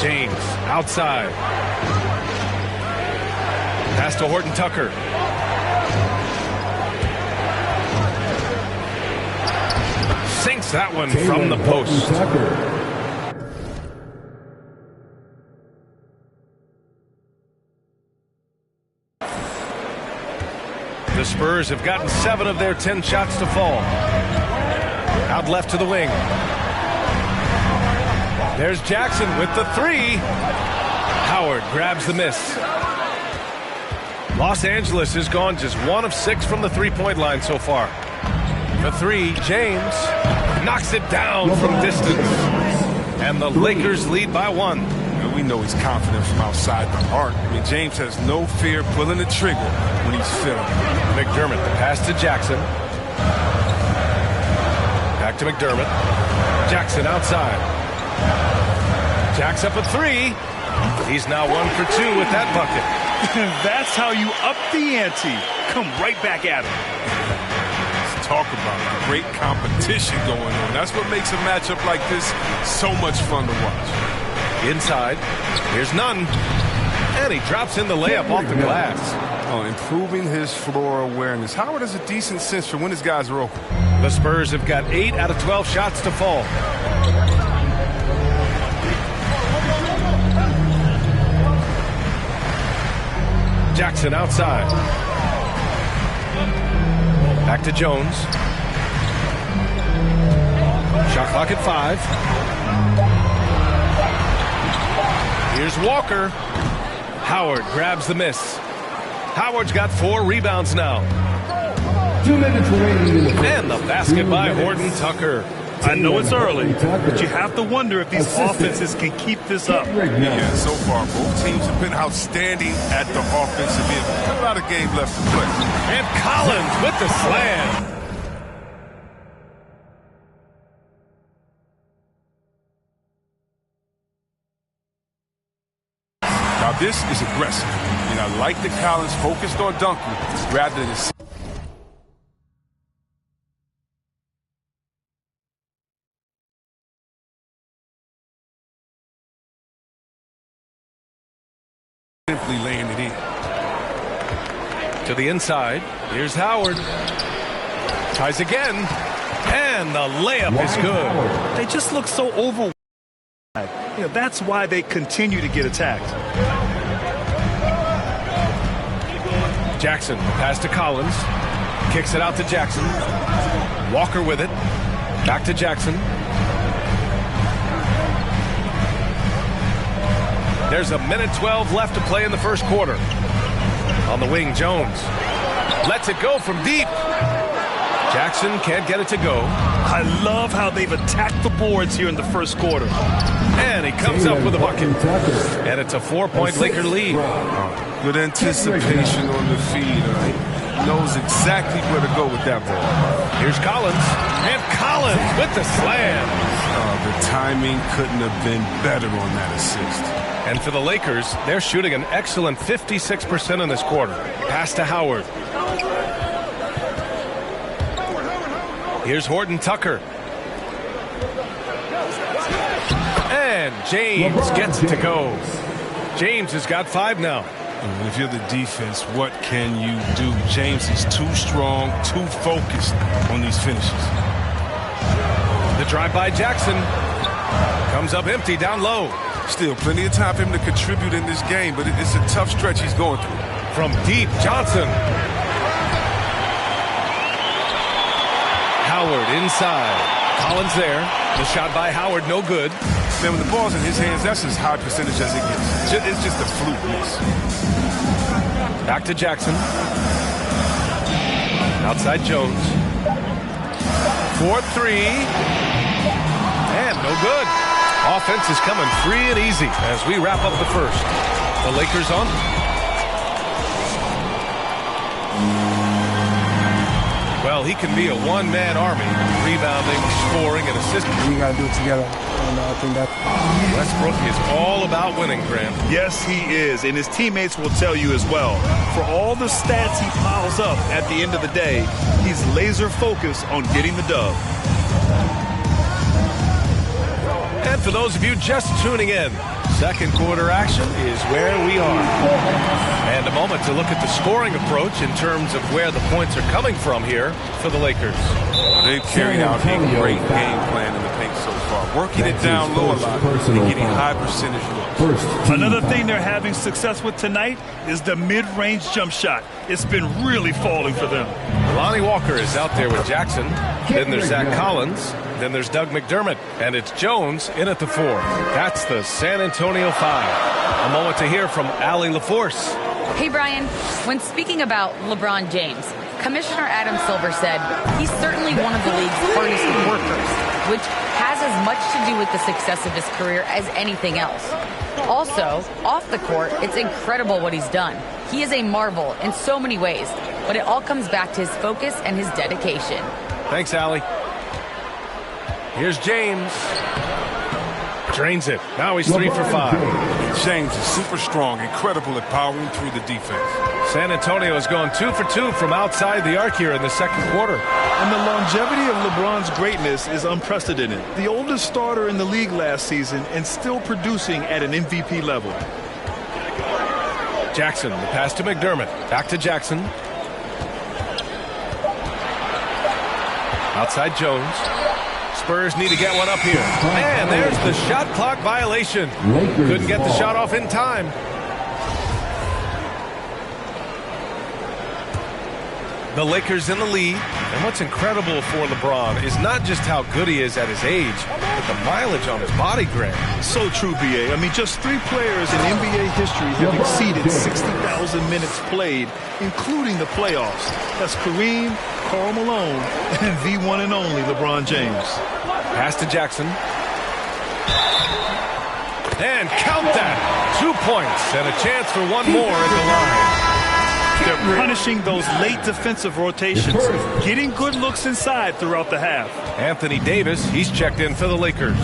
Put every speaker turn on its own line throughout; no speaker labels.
James outside. Pass to Horton Tucker. Sinks that one from the post. The Spurs have gotten 7 of their 10 shots to fall. Out left to the wing. There's Jackson with the 3. Howard grabs the miss. Los Angeles has gone just 1 of 6 from the three-point line so far. The 3, James knocks it down from distance. And the Lakers lead by 1.
We know he's confident from outside the arc. I mean, James has no fear pulling the trigger when he's feeling it.
McDermott, the pass to Jackson. Back to McDermott. Jackson outside. Jacks up a 3. He's now 1 for 2 with that bucket.
That's how you up the ante. Come right back at him.
Let's talk about great competition going on. That's what makes a matchup like this so much fun to watch.
Inside, here's Nunn, and he drops in the layup off the glass.
Oh, improving his floor awareness. Howard has a decent sense for when his guys are open.
The Spurs have got 8 out of 12 shots to fall. Jackson outside. Back to Jones. Shot clock at 5. Here's Walker. Howard grabs the miss. Howard's got 4 rebounds now.
2 minutes remaining in the first.
And the basket by Horton Tucker.
I know it's early, but you have to wonder if these offenses can keep this up.
Yeah, so far, both teams have been outstanding at the offensive end. A lot of game left to play.
And Collins with the slam.
Now, this is aggressive. And I like that Collins focused on dunking rather than simply laying it in.
To the inside. Here's Howard. Tries again. And the layup is good.
They just look so overwhelmed. You know, that's why they continue to get attacked.
Jackson, pass to Collins. Kicks it out to Jackson. Walker with it. Back to Jackson. There's a minute 12 left to play in the first quarter. On the wing, Jones lets it go from deep. Jackson can't get it to go.
I love how they've attacked the boards here in the first quarter.
And he comes up with a bucket. And it's a 4-point Laker lead.
Good anticipation on the feed. Knows exactly where to go with that ball.
Here's Collins. And Collins with the slam.
The timing couldn't have been better on that assist.
And for the Lakers, they're shooting an excellent 56% in this quarter. Pass to Howard. Here's Horton Tucker. And James gets it to go. James has got 5 now.
If you're the defense, what can you do? James is too strong, too focused on these finishes.
The drive by Jackson. Comes up empty down low.
Still plenty of time for him to contribute in this game, but it's a tough stretch he's going through.
From deep, Johnson. Howard inside. Collins there. The shot by Howard, no good.
Man, when the ball's in his hands, that's as high percentage as it gets. It's just a fluke miss.
Back to Jackson. Outside Jones. 4-3. And no good. Offense is coming free and easy as we wrap up the first. The Lakers on. Well, he can be a one-man army, rebounding, scoring, and assisting.
We got to do it together. And I think that
Westbrook is all about winning, Grant.
Yes, he is, and his teammates will tell you as well. For all the stats he piles up at the end of the day, he's laser focused on getting the dub.
And for those of you just tuning in, Second quarter action is where we are. And a moment to look at the scoring approach in terms of where the points are coming from here for the Lakers.
They've carried out a great game plan in the paint so far, working it down low a lot and getting high percentage looks.
Another thing they're having success with tonight is the mid-range jump shot. It's been really falling for them.
Lonnie Walker is out there with Jackson. Then there's Zach Collins. Then there's Doug McDermott. And it's Jones in at the 4. That's the San Antonio 5. A moment to hear from Allie LaForce.
Hey, Brian. When speaking about LeBron James, Commissioner Adam Silver said he's certainly one of the league's hardest workers, which has as much to do with the success of his career as anything else. Also, off the court, it's incredible what he's done. He is a marvel in so many ways, but it all comes back to his focus and his dedication.
Thanks, Allie. Here's James. Drains it. Now he's 3 for 5.
James is super strong, incredible at powering through the defense.
San Antonio has gone 2 for 2 from outside the arc here in the second quarter.
And the longevity of LeBron's greatness is unprecedented. The oldest starter in the league last season and still producing at an MVP level.
Jackson, the pass to McDermott. Back to Jackson. Outside Jones. Spurs need to get one up here. And there's the shot clock violation. Couldn't get the shot off in time. The Lakers in the lead. And what's incredible for LeBron is not just how good he is at his age, but the mileage on his body, Grant.
So true, B.A. I mean, just 3 players in NBA history have exceeded 60,000 minutes played, including the playoffs. That's Kareem, Karl Malone, and the one and only LeBron James.
Pass to Jackson. And count that. 2 points and a chance for one more at the line.
They're punishing those late defensive rotations, getting good looks inside throughout the half.
Anthony Davis, he's checked in for the Lakers.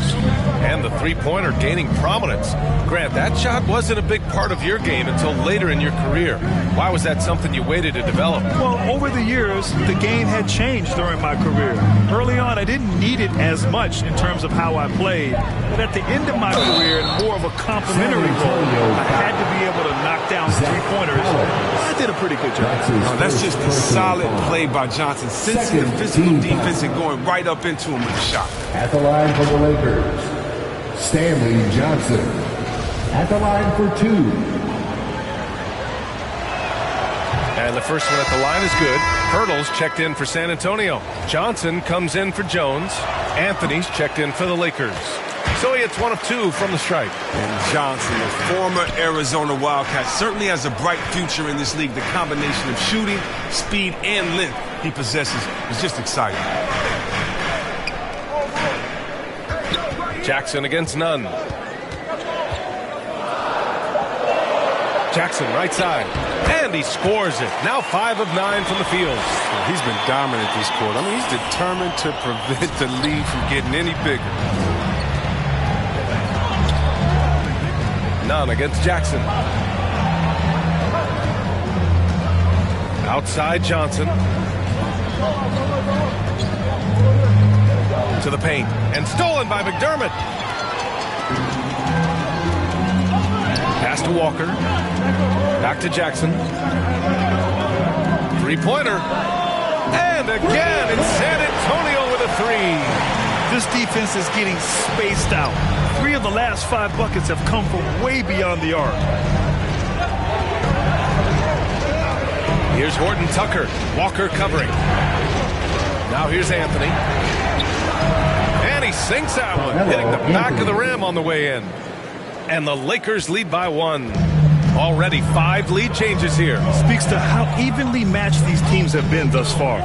And the three-pointer gaining prominence. Grant, that shot wasn't a big part of your game until later in your career. Why was that something you waited to develop?
Well, over the years, the game had changed during my career. Early on, I didn't need it as much in terms of how I played. But at the end of my career, in more of a complementary role, I had to be able to knock down three-pointers. I did a pretty good job.
Oh, that's just a solid play by Johnson, sensing the physical defense and going right up into him with a shot.
At the line for the Lakers, Stanley Johnson. At the line for 2.
And the first one at the line is good. Hurdles checked in for San Antonio. Johnson comes in for Jones. Anthony's checked in for the Lakers. So he hits 1 of 2 from the stripe.
And Johnson, a former Arizona Wildcat, certainly has a bright future in this league. The combination of shooting, speed, and length he possesses is just exciting.
Jackson against Nunn. Jackson right side. And he scores it. Now 5 of 9 from the field.
He's been dominant this quarter. I mean, he's determined to prevent the lead from getting any bigger.
Nunn against Jackson. Outside Johnson. To the paint. And stolen by McDermott. Pass to Walker. Back to Jackson. Three-pointer. And again, it's San Antonio with a 3.
This defense is getting spaced out. 3 of the last 5 buckets have come from way beyond the arc.
Here's Horton Tucker. Walker covering. Now here's Anthony. And he sinks that one, hitting the back of the rim on the way in. And the Lakers lead by 1. Already 5 lead changes here.
Speaks to how evenly matched these teams have been thus far.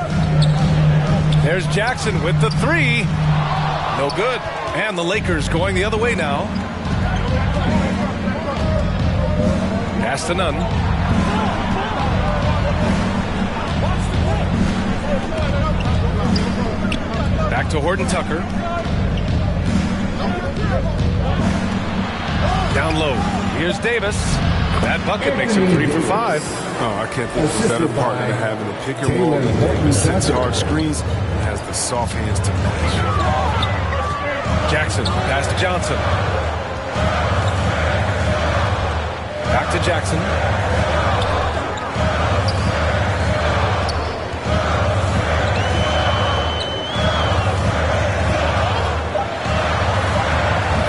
There's Jackson with the 3. No good. And the Lakers going the other way now. Pass to Nunn. Back to Horton Tucker. Down low. Here's Davis. That bucket makes him 3 for 5.
Oh, I can't think of a better partner to have in the pick and roll than Davis. Sets hard screens and has the soft hands to match.
Jackson, pass to Johnson. Back to Jackson.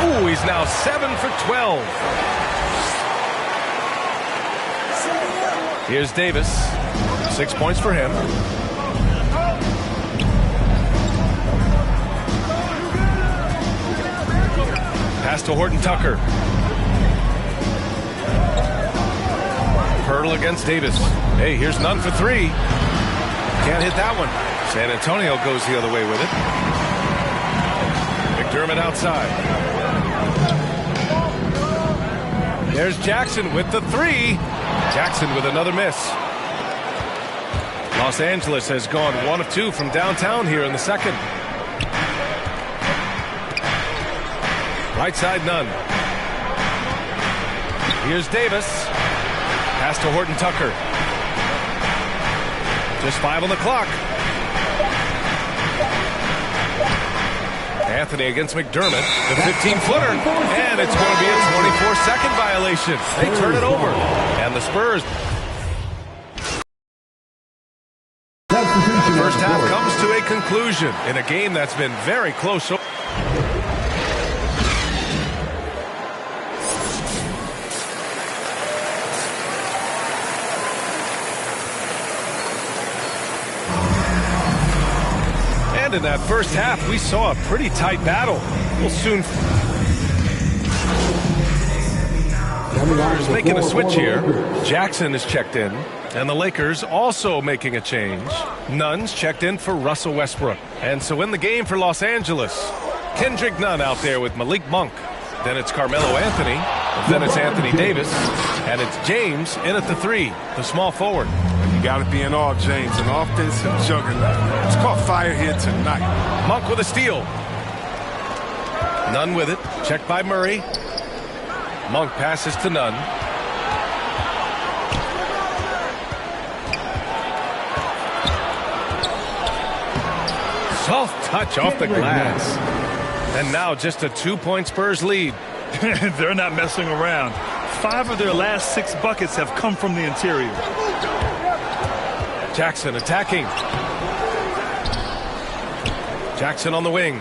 Ooh, he's now 7 for 12. Here's Davis. 6 points for him. Pass to Horton Tucker. Hurdle against Davis. Hey, here's Nunn for three. Can't hit that one. San Antonio goes the other way with it. McDermott outside. There's Jackson with the three. Jackson with another miss. Los Angeles has gone 1 of 2 from downtown here in the second. Right side, Nunn. Here's Davis. Pass to Horton Tucker. Just 5 on the clock. Anthony against McDermott. The 15-footer. And it's going to be a 24-second violation. They turn it over. And the Spurs. The first half comes to a conclusion in a game that's been very close. And in that first half, we saw a pretty tight battle. We'll soon. Spurs making a switch here. Jackson is checked in. And the Lakers also making a change. Nunn's checked in for Russell Westbrook. And so in the game for Los Angeles, Kendrick Nunn out there with Malik Monk. Then it's Carmelo Anthony. Then it's Anthony Davis. And it's James in at the three, the small forward.
You got to be in awe, James. An offensive juggernaut. It's caught fire here tonight.
Monk with a steal. Nunn with it. Checked by Murray. Monk passes to Nunn. Soft touch off the glass. And now just a 2-point Spurs lead.
They're not messing around. 5 of their last 6 buckets have come from the interior.
Jackson attacking. Jackson on the wing.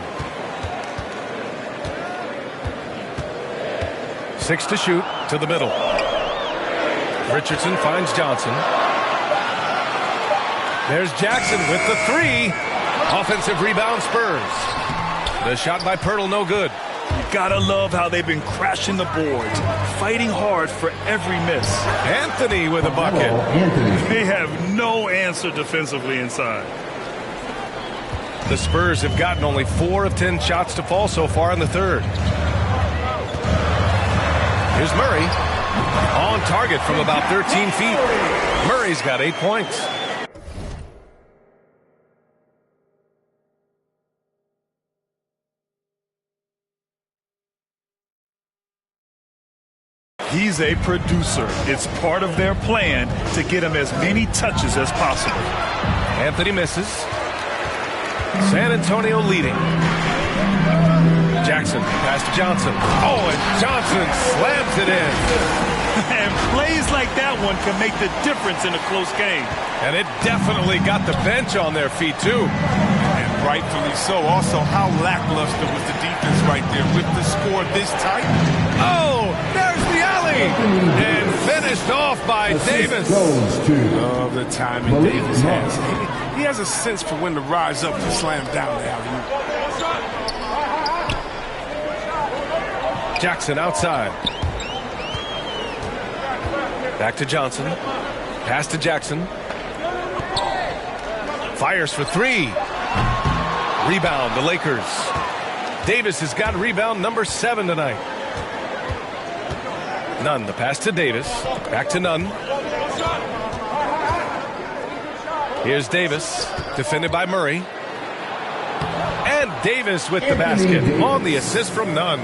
6 to shoot to the middle. Richardson finds Johnson. There's Jackson with the three. Offensive rebound Spurs. The shot by Pirtle no good.
You gotta love how they've been crashing the boards, fighting hard for every miss.
Anthony with a bucket.
They have no answer defensively inside.
The Spurs have gotten only 4 of 10 shots to fall so far in the third. Here's Murray. On target from about 13 feet. Murray's got 8 points.
He's a producer. It's part of their plan to get him as many touches as possible.
Anthony misses. San Antonio leading. Jackson pass to Johnson. Oh, and Johnson slams it in.
And plays like that one can make the difference in a close game.
And it definitely got the bench on their feet, too.
And rightfully so. Also, how lackluster was the defense right there with the score this tight?
Oh, there's the alley. And finished off by Davis.
Love the timing Davis has. He has a sense for when to rise up and slam down the alley.
Jackson outside. Back to Johnson. Pass to Jackson. Fires for three. Rebound, the Lakers. Davis has got rebound number 7 tonight. Nunn, the pass to Davis. Back to Nunn. Here's Davis, defended by Murray. And Davis with the basket on the assist from Nunn.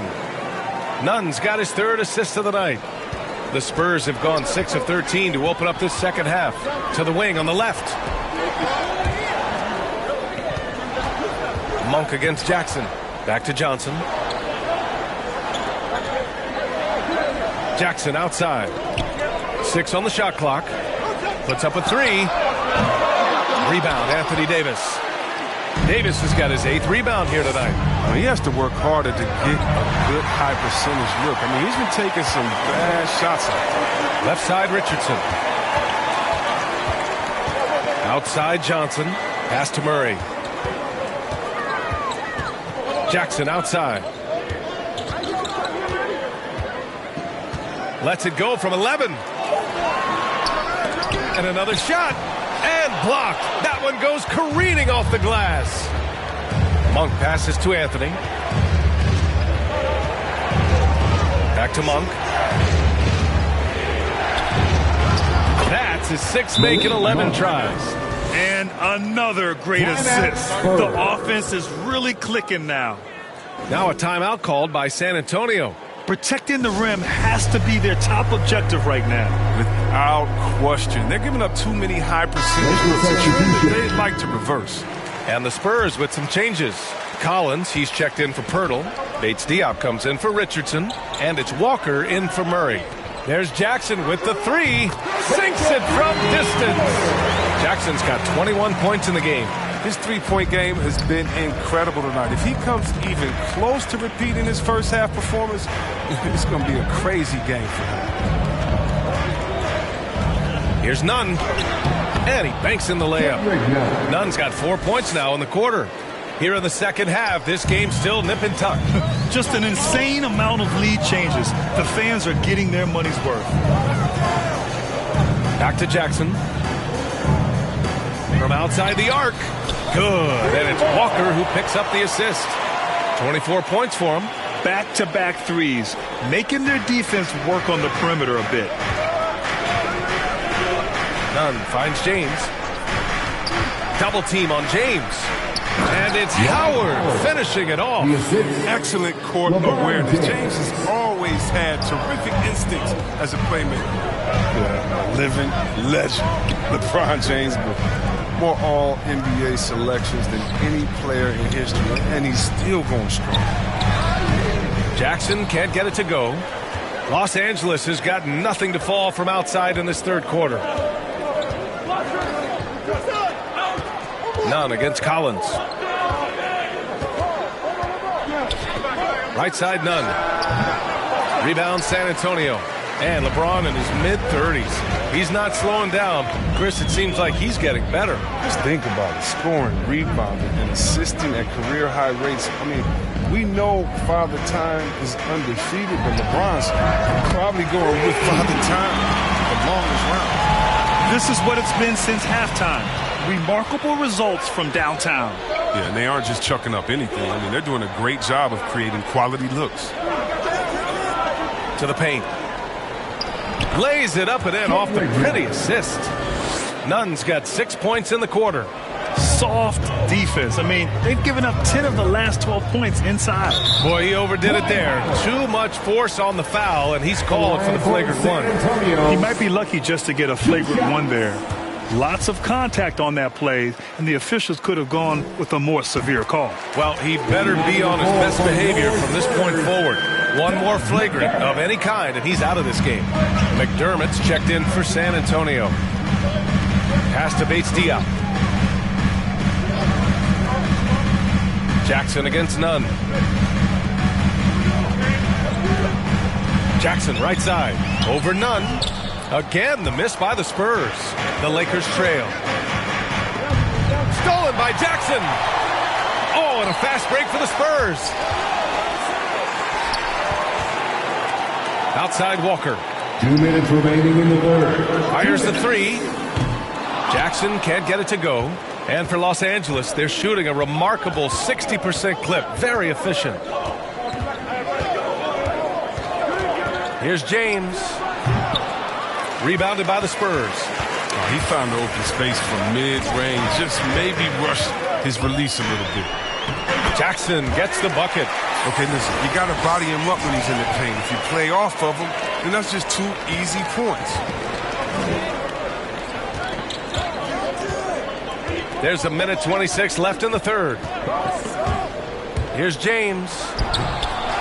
Nunn's got his 3rd assist of the night. The Spurs have gone 6 of 13 to open up this second half. To the wing on the left. Monk against Jackson. Back to Johnson. Jackson outside. 6 on the shot clock. Puts up a 3. Rebound, Anthony Davis. Davis has got his 8th rebound here tonight.
He has to work harder to get a good high percentage look. I mean, he's been taking some bad shots out there.
Left side, Richardson. Outside, Johnson. Pass to Murray. Jackson outside. Lets it go from 11. And another shot. And blocked. That one goes careening off the glass. Monk passes to Anthony. Back to Monk. That's his 6th make in 11 tries.
And another great assist. The offense is really clicking now.
Now a timeout called by San Antonio.
Protecting the rim has to be their top objective right now.
Without question. They're giving up too many high percentage. They'd like to reverse.
And the Spurs with some changes. Collins, he's checked in for Pirtle. Bates Diop comes in for Richardson. And it's Walker in for Murray. There's Jackson with the 3. Sinks it from distance. Jackson's got 21 points in the game.
His three-point game has been incredible tonight. If he comes even close to repeating his first half performance, it's going to be a crazy game for him.
Here's Nunn. And he banks in the layup. Nunn's got 4 points now in the quarter. Here in the second half, this game's still nip and tuck.
Just an insane amount of lead changes. The fans are getting their money's worth.
Back to Jackson. From outside the arc. Good. And it's Walker who picks up the assist. 24 points for him.
Back-to-back threes, making their defense work on the perimeter a bit.
Nunn finds James. Double team on James. And it's Howard finishing it off.
Excellent court awareness. James has always had terrific instincts as a playmaker. Living legend. LeBron James with more all-NBA selections than any player in history, and he's still going strong.
Jackson can't get it to go. Los Angeles has got nothing to fall from outside in this third quarter. Nunn against Collins. Right side, Nunn. Rebound, San Antonio. And LeBron in his mid-30s. He's not slowing down. Chris, it seems like he's getting better.
Just think about it. Scoring, rebounding, and assisting at career-high rates. I mean, we know Father Time is undefeated, but LeBron's probably going with Father Time the longest round.
This is what it's been since halftime. Remarkable results from downtown.
Yeah, and they aren't just chucking up anything. I mean, they're doing a great job of creating quality looks.
To the paint. Lays it up and in off the pretty assist. Nunn's got 6 points in the quarter.
Soft defense. I mean, they've given up 10 of the last 12 points inside.
Boy, he overdid it there. Too much force on the foul, and he's called for the flagrant one.
He might be lucky just to get a flagrant one there. Lots of contact on that play, and the officials could have gone with a more severe call.
Well, he better be on his best behavior from this point forward. One more flagrant of any kind, and he's out of this game. McDermott's checked in for San Antonio. Pass to Bates Diop. Jackson against Nunn. Jackson right side. Over Nunn. Again, the miss by the Spurs. The Lakers trail. Stolen by Jackson. Oh, and a fast break for the Spurs. Outside Walker.
2 minutes remaining in the third.
Fires the 3. Jackson can't get it to go. And for Los Angeles, they're shooting a remarkable 60% clip. Very efficient. Here's James. Rebounded by the Spurs.
Oh, he found the open space from mid-range. Just maybe rushed his release a little bit.
Jackson gets the bucket.
Okay, listen, you got to body him up when he's in the paint. If you play off of him, then that's just 2 easy points.
There's a minute 26 left in the third. Here's James.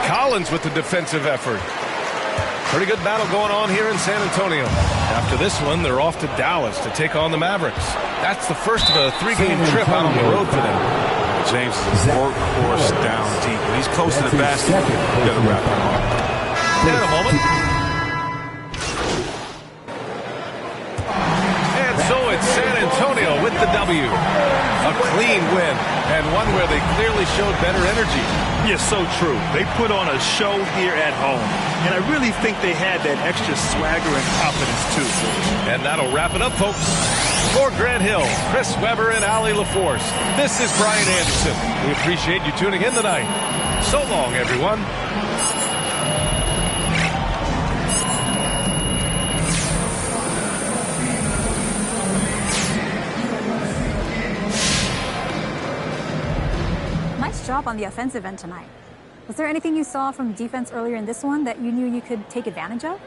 Collins with the defensive effort. Pretty good battle going on here in San Antonio. After this one, they're off to Dallas to take on the Mavericks. That's the first of a 3-game trip out on the road for them.
James is a workhorse down deep. When he's close to the basket, you got to wrap him up.
In a moment. And so it's San Antonio with the W. A clean win, and one where they clearly showed better energy.
Yes, so true. They put on a show here at home, and I really think they had that extra swagger and confidence, too.
And that'll wrap it up, folks. For Grant Hill, Chris Webber, and Allie LaForce, this is Brian Anderson. We appreciate you tuning in tonight. So long, everyone.
Nice job on the offensive end tonight. Was there anything you saw from defense earlier in this one that you knew you could take advantage of?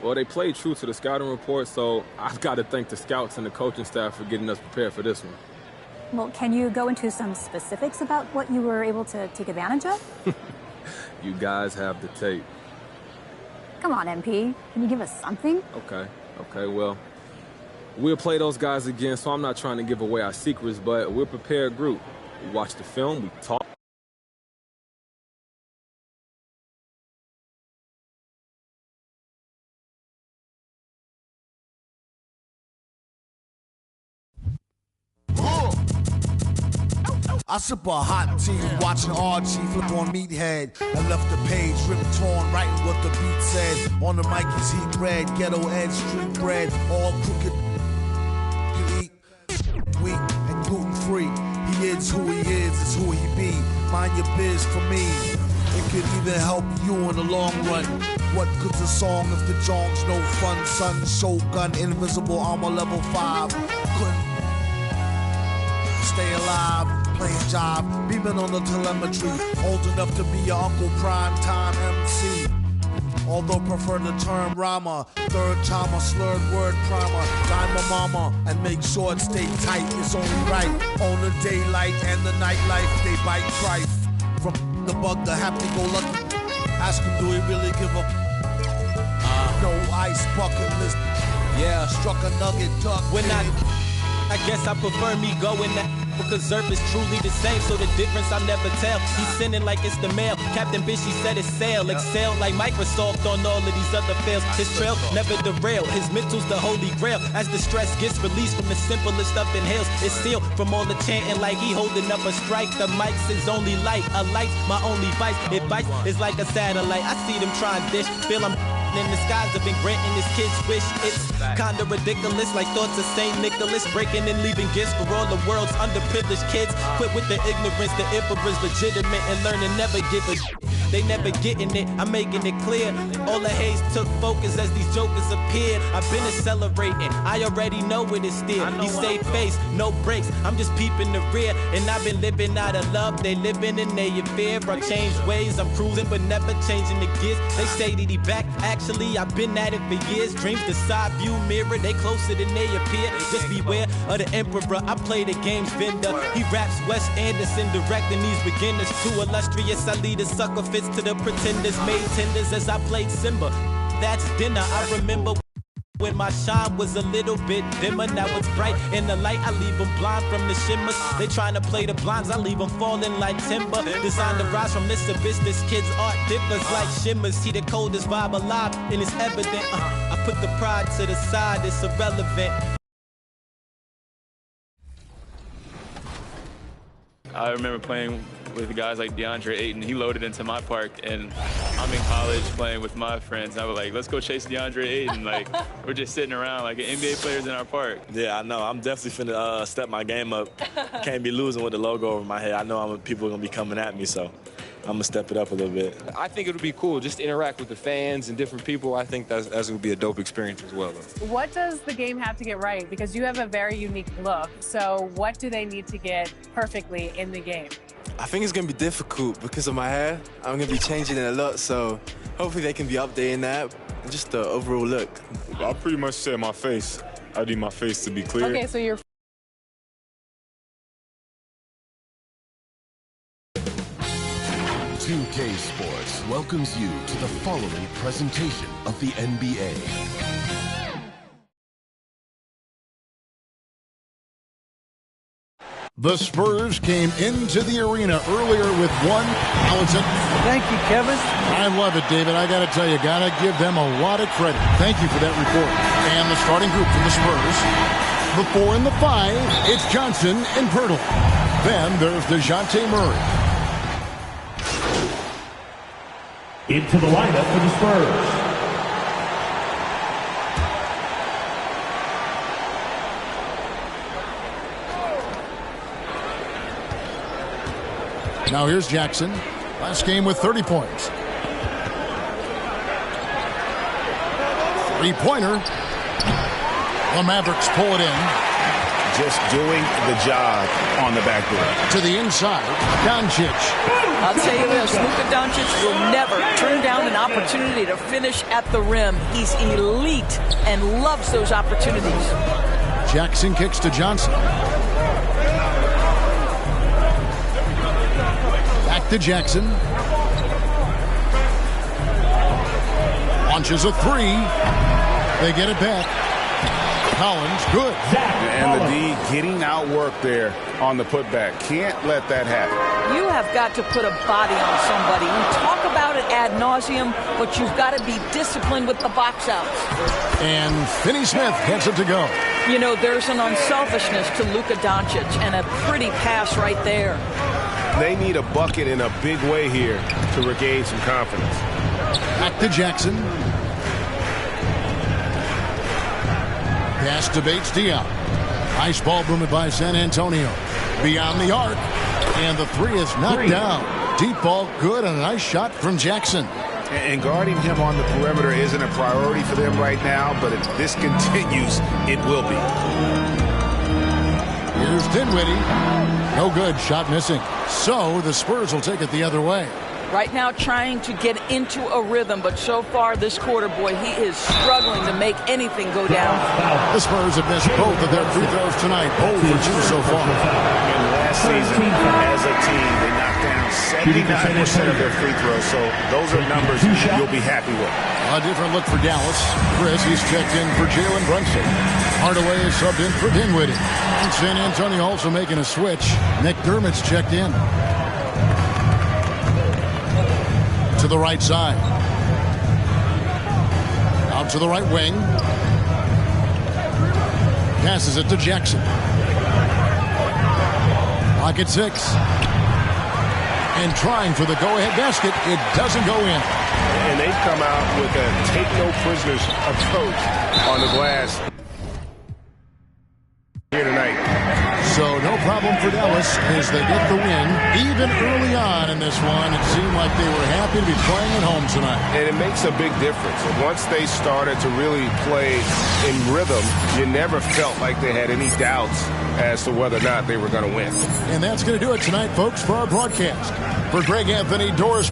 Well, they played true to the scouting report, so I've got to thank the scouts and the coaching staff for getting us prepared for this one.
Well, can you go into some specifics about what you were able to take advantage of?
You guys have the tape.
Come on, MP. Can you give us something?
Okay, well, we'll play those guys again, so I'm not trying to give away our secrets, but we're a prepared group. We watch the film, we talk.
I sip a hot tea, watching Archie flip on Meathead. I left the page ripped torn, writing what the beat said. On the mic is heat bread, ghetto edge, street bread, all crooked. You eat weak and gluten free. He is who he is, it's who he be. Mind your biz for me. It could even help you in the long run. What good's a song if the jong's no fun? Son, Shogun, invisible armor level 5. Couldn't stay alive. Playing job, beaming on the telemetry, old enough to be your Uncle Prime Time MC. Although prefer the term rhymer, third time a slurred word primer, dime a mama and make sure it stay tight. It's only right on the daylight and the nightlife. They bite trife from the bug to happy-go-lucky. Ask him, do he really give a no ice bucket list? Yeah, struck a nugget duck.
When I guess I prefer me going that. Because Zerp is truly the same, so the difference I'll never tell. He's sending like it's the mail. Captain Bishy said it's sail. Excel like Microsoft on all of these other fails. His trail never derail. His mental's the holy grail. As the stress gets released from the simplest stuff inhales, it's sealed from all the chanting like he holding up a strike. The mic's his only light. A light's my only vice. It bites, it's like a satellite. I see them trying dish. Feel I'm in the skies have been granting his kids wish. It's kinda ridiculous, like thoughts of St. Nicholas, breaking and leaving gifts for all the world's underprivileged kids. Quit with the ignorance, the emperor's legitimate, and learn to never give a. They never getting it, I'm making it clear. All the haze took focus as these jokers appeared. I've been accelerating, I already know it is still. He stay face, no brakes, I'm just peeping the rear. And I've been living out of love, they living in their fear. I changed ways, I'm cruising but never changing the gears. They say that he back, actually I've been at it for years. Dreams the side view mirror, they closer than they appear. Just beware of the emperor, I play the game's vendor. He raps Wes Anderson, directing these beginners. Too illustrious, I lead a sucker fits to the pretenders. Made tenders as I played Simba. That's dinner, I remember when my shine was a little bit dimmer. Now it's bright in the light, I leave them blind from the shimmers. They trying to play the blinds, I leave them falling like timber. Designed to rise from this abyss, this kid's art differs like shimmers. He the coldest vibe alive, and it's evident. I put the pride to the side, it's irrelevant.
I remember playing with guys like DeAndre Ayton. He loaded into my park, and I'm in college playing with my friends. And I was like, let's go chase DeAndre Ayton. Like, we're just sitting around like NBA players in our park.
Yeah, I know. I'm definitely finna step my game up. Can't be losing with the logo over my head. I know people are gonna be coming at me, so I'm gonna step it up a little bit.
I think it would be cool just to interact with the fans and different people. I think that's gonna be a dope experience as well.
What does the game have to get right? Because you have a very unique look. So what do they need to get perfectly in the game?
I think it's gonna be difficult because of my hair. I'm gonna be changing it a lot, so hopefully they can be updating that. And just the overall look.
I pretty much said my face. I need my face to be clear.
Okay, so you're
2K Sports welcomes you to the following presentation of the NBA.
The Spurs came into the arena earlier with one. Now it's Thank you, Kevin. I love it, David. I got to tell you, got to give them a lot of credit. Thank you for that report. And the starting group for the Spurs. The 4 and the 5, it's Johnson and Pirtle. Then there's DeJounte Murray.
Into the lineup for the Spurs.
Now here's Jackson. Last game with 30 points. Three-pointer. The Mavericks pull it in.
Just doing the job on the backboard.
To the inside, Doncic.
I'll tell you this, Luka Doncic will never turn down an opportunity to finish at the rim. He's elite and loves those opportunities.
Jackson kicks to Johnson. Back to Jackson. Launches a three. They get it back. Collins, good.
And the D getting outworked there on the putback. Can't let that happen.
You have got to put a body on somebody. We talk about it ad nauseum, but you've got to be disciplined with the box outs.
And Finney Smith gets it to go.
You know, there's an unselfishness to Luka Doncic, and a pretty pass right there.
They need a bucket in a big way here to regain some confidence.
Back to Jackson. Pass to Bates-Diop. Nice ball movement by San Antonio. Beyond the arc. And the three is knocked down. Deep ball, good, and a nice shot from Jackson.
And guarding him on the perimeter isn't a priority for them right now, but if this continues, it will be.
Here's Dinwiddie. No good, shot missing. So the Spurs will take it the other way.
Right now trying to get into a rhythm, but so far this quarter, boy, he is struggling to make anything go down.
The Spurs have missed both of their free throws tonight. 0 for 2 so far.
And last season, as a team, they knocked down 79% of their free throws, so those are numbers you'll be happy with.
A different look for Dallas. Chris, he's checked in for Jalen Brunson. Hardaway is subbed in for Dinwiddie. And San Antonio also making a switch. McDermott's checked in. To the right side. Out to the right wing. Passes it to Jackson. Pocket 6. And trying for the go-ahead basket. It doesn't go in.
And they've come out with a take-no-prisoners approach on the glass here tonight.
So no problem for Dallas as they get the win. Even early on in this one, it seemed like they were happy to be playing at home tonight.
And it makes a big difference. And once they started to really play in rhythm, you never felt like they had any doubts as to whether or not they were going to win.
And that's going to do it tonight, folks, for our broadcast. For Greg Anthony, Doris